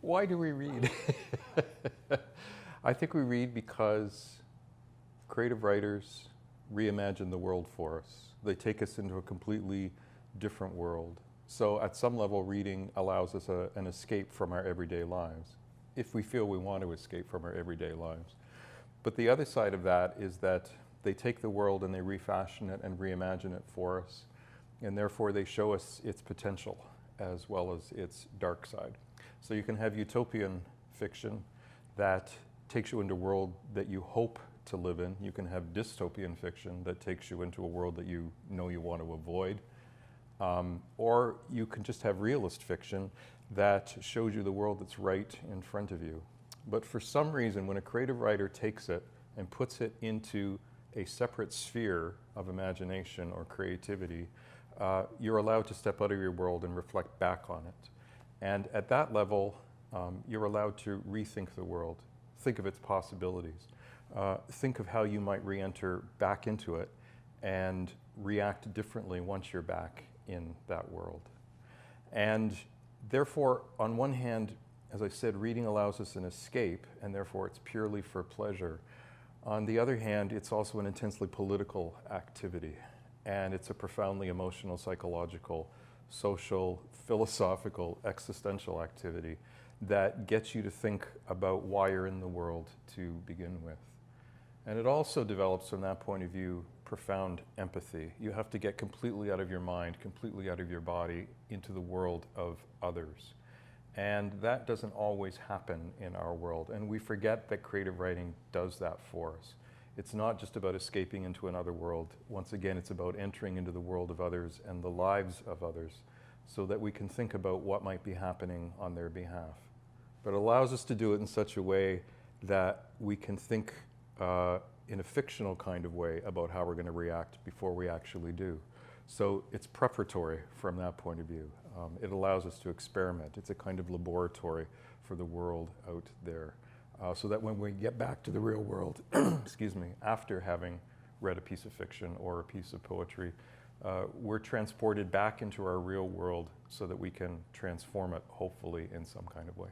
Why do we read? I think we read because creative writers reimagine the world for us. They take us into a completely different world. So at some level, reading allows us an escape from our everyday lives, if we feel we want to escape from our everyday lives. But the other side of that is that they take the world and they refashion it and reimagine it for us, and therefore they show us its potential as well as its dark side. So you can have utopian fiction that takes you into a world that you hope to live in. You can have dystopian fiction that takes you into a world that you know you want to avoid. Or you can just have realist fiction that shows you the world that's right in front of you. But for some reason, when a creative writer takes it and puts it into a separate sphere of imagination or creativity, you're allowed to step out of your world and reflect back on it. And at that level, you're allowed to rethink the world, think of its possibilities, think of how you might re-enter back into it and react differently once you're back in that world. And therefore, on one hand, as I said, reading allows us an escape, and therefore it's purely for pleasure. On the other hand, it's also an intensely political activity, and it's a profoundly emotional, psychological, social, philosophical, existential activity that gets you to think about why you're in the world to begin with. And it also develops, from that point of view, profound empathy. You have to get completely out of your mind, completely out of your body, into the world of others. And that doesn't always happen in our world. And we forget that creative writing does that for us. It's not just about escaping into another world. Once again, it's about entering into the world of others and the lives of others so that we can think about what might be happening on their behalf. But it allows us to do it in such a way that we can think in a fictional kind of way about how we're going to react before we actually do. So it's preparatory from that point of view. It allows us to experiment. It's a kind of laboratory for the world out there. So that when we get back to the real world, excuse me, after having read a piece of fiction or a piece of poetry, we're transported back into our real world so that we can transform it, hopefully, in some kind of way.